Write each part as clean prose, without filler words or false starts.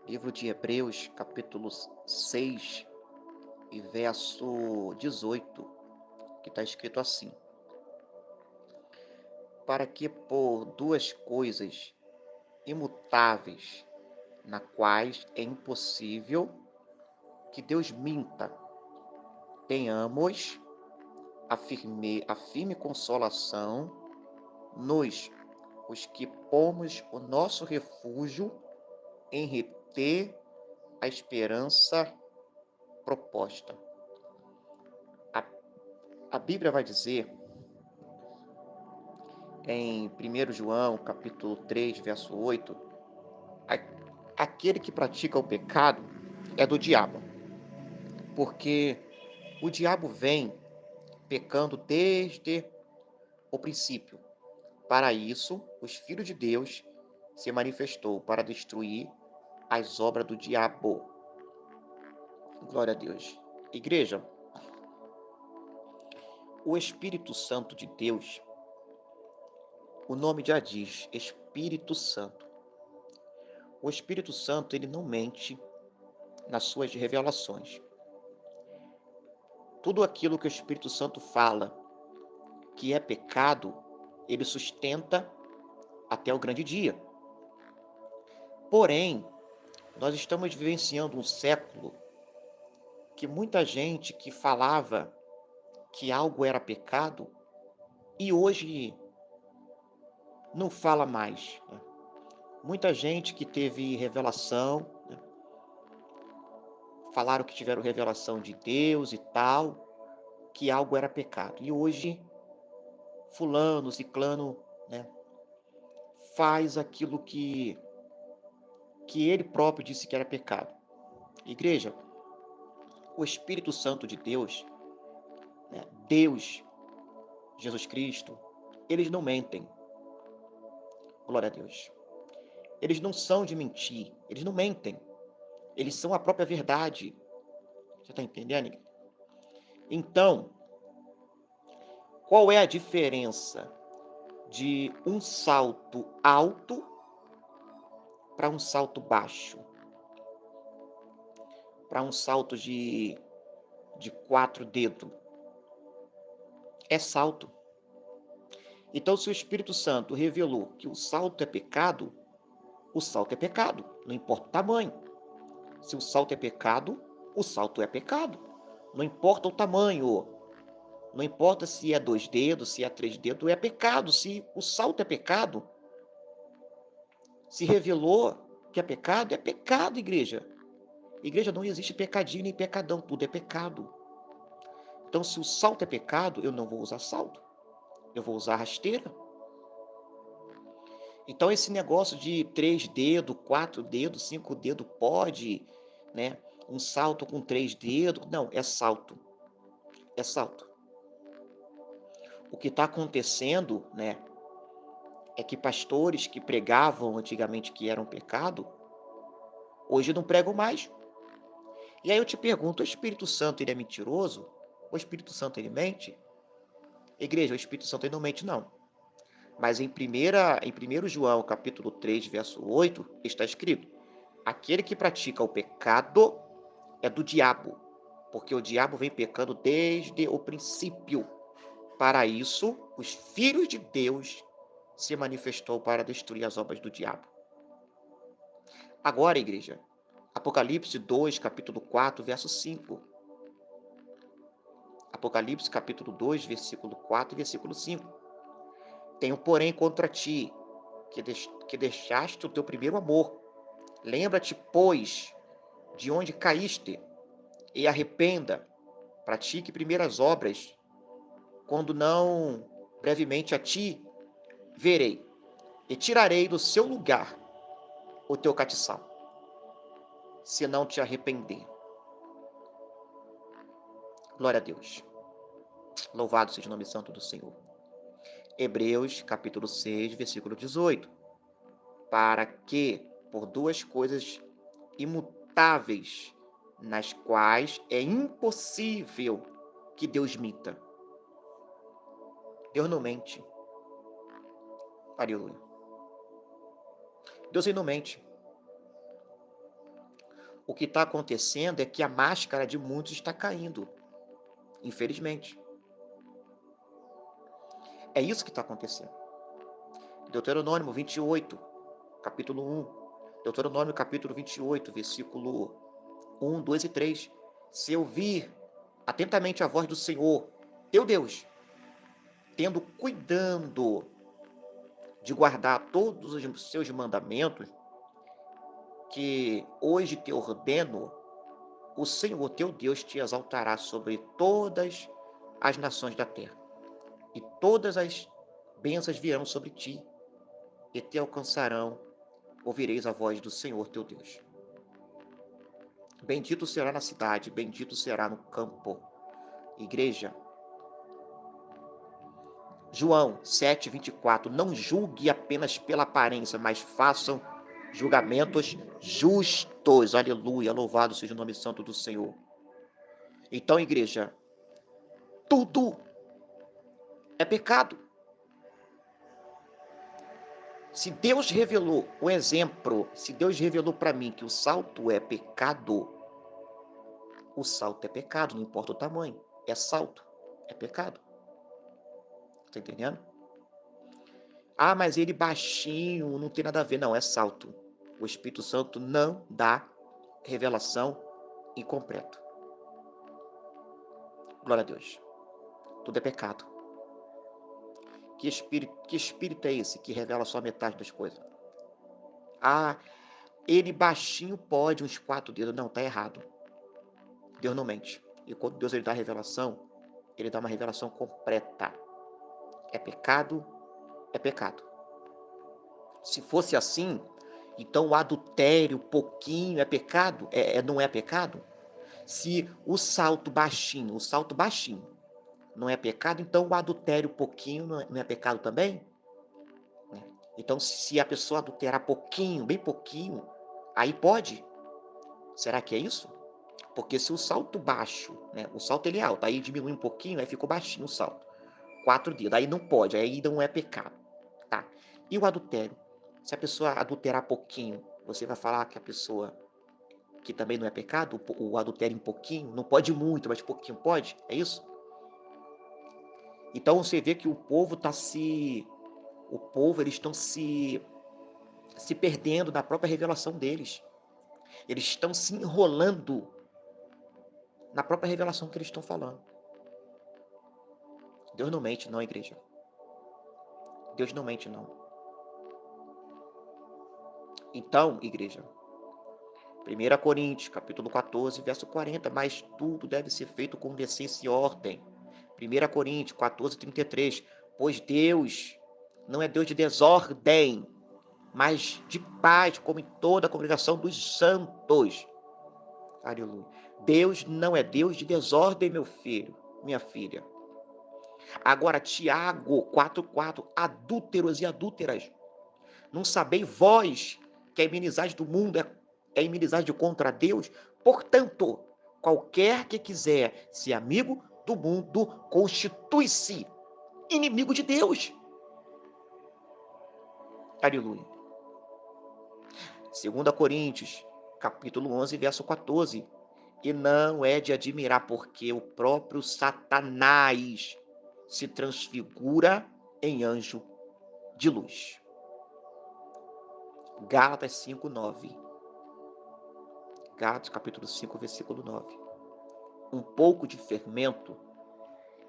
Livro de Hebreus, capítulo 6 e verso 18, que está escrito assim: Para que por duas coisas imutáveis, na quais é impossível que Deus minta, tenhamos a firme consolação nos os que pomos o nosso refúgio em reter a esperança proposta. A, a Bíblia vai dizer em 1 João, capítulo 3, verso 8, aquele que pratica o pecado é do diabo, porque o diabo vem pecando desde o princípio. Para isso, os filhos de Deus se manifestou para destruir as obras do diabo. Glória a Deus. Igreja, o Espírito Santo de Deus, o nome já diz, Espírito Santo. O Espírito Santo, ele não mente nas suas revelações. Tudo aquilo que o Espírito Santo fala que é pecado, ele sustenta até o grande dia. Porém, nós estamos vivenciando um século que muita gente que falava que algo era pecado e hoje não fala mais, né? Muita gente que teve revelação, né? Falaram que tiveram revelação de Deus e tal, que algo era pecado. E hoje, fulano, ciclano, né, faz aquilo que ele próprio disse que era pecado. Igreja, o Espírito Santo de Deus, né, Deus, Jesus Cristo, eles não mentem. Glória a Deus. Eles não são de mentir, eles não mentem. Eles são a própria verdade. Você está entendendo? Então, qual é a diferença de um salto alto para um salto baixo? Para um salto de 4 dedos? É salto. Então, se o Espírito Santo revelou que o salto é pecado, o salto é pecado, não importa o tamanho. Se o salto é pecado, o salto é pecado. Não importa o tamanho, não importa se é 2 dedos, se é 3 dedos, é pecado. Se o salto é pecado, se revelou que é pecado, igreja. Igreja, não existe pecadinho nem pecadão, tudo é pecado. Então, se o salto é pecado, eu não vou usar salto, eu vou usar rasteira. Então, esse negócio de 3 dedos, 4 dedos, 5 dedos, pode, né? Um salto com 3 dedos, não, é salto, é salto. O que está acontecendo, né, é que pastores que pregavam antigamente que era um pecado, hoje não pregam mais. E aí eu te pergunto, o Espírito Santo ele é mentiroso? O Espírito Santo ele mente? Igreja, o Espírito Santo ele não mente não. Mas em 1 João, capítulo 3, verso 8, está escrito: aquele que pratica o pecado é do diabo, porque o diabo vem pecando desde o princípio. Para isso, os filhos de Deus se manifestou para destruir as obras do diabo. Agora, igreja, Apocalipse 2, capítulo 4, verso 5. Apocalipse, capítulo 2, versículo 4 e versículo 5. Tenho, porém, contra ti, que deixaste o teu primeiro amor. Lembra-te, pois, de onde caíste, e arrependa, pratique primeiras obras, quando não, brevemente a ti verei, e tirarei do seu lugar o teu catiçal, se não te arrepender. Glória a Deus. Louvado seja o nome santo do Senhor. Hebreus, capítulo 6, versículo 18. Para que, por duas coisas imutáveis, nas quais é impossível que Deus minta. Deus não mente. Aleluia. Deus ele não mente. O que está acontecendo é que a máscara de muitos está caindo, infelizmente. É isso que está acontecendo. Deuteronômio 28, capítulo 1. Deuteronômio capítulo 28, versículo 1, 2 e 3. Se ouvir atentamente a voz do Senhor, teu Deus, tendo cuidando de guardar todos os seus mandamentos, que hoje te ordeno, o Senhor teu Deus te exaltará sobre todas as nações da terra, e todas as bênçãos virão sobre ti, e te alcançarão, ouvireis a voz do Senhor teu Deus. Bendito será na cidade, bendito será no campo. Igreja, João 7:24, não julgue apenas pela aparência, mas façam julgamentos justos. Aleluia, louvado seja o nome santo do Senhor. Então, igreja, tudo é pecado. Se Deus revelou o exemplo, se Deus revelou para mim que o salto é pecado, o salto é pecado, não importa o tamanho. É salto, é pecado. Tá entendendo? Ah, mas ele baixinho, não tem nada a ver. Não, é salto. O Espírito Santo não dá revelação incompleto. Glória a Deus. Tudo é pecado. Que espírito é esse que revela só metade das coisas? Ah, ele baixinho pode uns 4 dedos. Não, tá errado. Deus não mente. E quando Deus ele dá revelação, ele dá uma revelação completa. É pecado, é pecado. Se fosse assim, então o adultério pouquinho é pecado? Não é pecado? Se o salto baixinho não é pecado, então o adultério pouquinho não é pecado também? Né? Então, se a pessoa adulterar pouquinho, bem pouquinho, aí pode? Será que é isso? Porque se o salto baixo, né, o salto ele é alto, aí diminui um pouquinho, aí ficou baixinho o salto. 4 dedos, aí não pode, aí não é pecado, tá? E o adultério? Se a pessoa adulterar pouquinho, você vai falar que a pessoa que também não é pecado, o adultério em pouquinho, não pode muito, mas pouquinho pode? É isso? Então você vê que o povo eles estão se perdendo da própria revelação deles. Eles estão se enrolando na própria revelação que eles estão falando. Deus não mente não, igreja. Deus não mente não. Então, igreja, 1 Coríntios, capítulo 14, verso 40, mas tudo deve ser feito com decência e ordem. 1 Coríntios 14, 33, pois Deus não é Deus de desordem, mas de paz, como em toda a congregação dos santos. Aleluia. Deus não é Deus de desordem, meu filho, minha filha. Agora, Tiago 4:4, adúlteros e adúlteras, não sabeis vós que a inimizade do mundo é inimizade contra Deus? Portanto, qualquer que quiser ser amigo do mundo constitui-se inimigo de Deus. Aleluia. 2 Coríntios, capítulo 11, verso 14. E não é de admirar, porque o próprio Satanás se transfigura em anjo de luz. Gálatas 5:9. Gálatas capítulo 5, versículo 9. Um pouco de fermento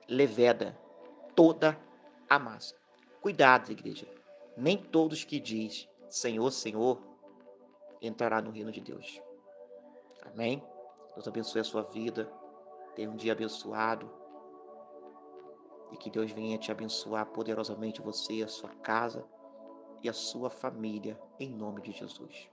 leveda toda a massa. Cuidado, igreja. Nem todos que diz Senhor, Senhor entrará no reino de Deus. Amém? Deus abençoe a sua vida. Tenha um dia abençoado. E que Deus venha te abençoar poderosamente você, a sua casa e a sua família, em nome de Jesus.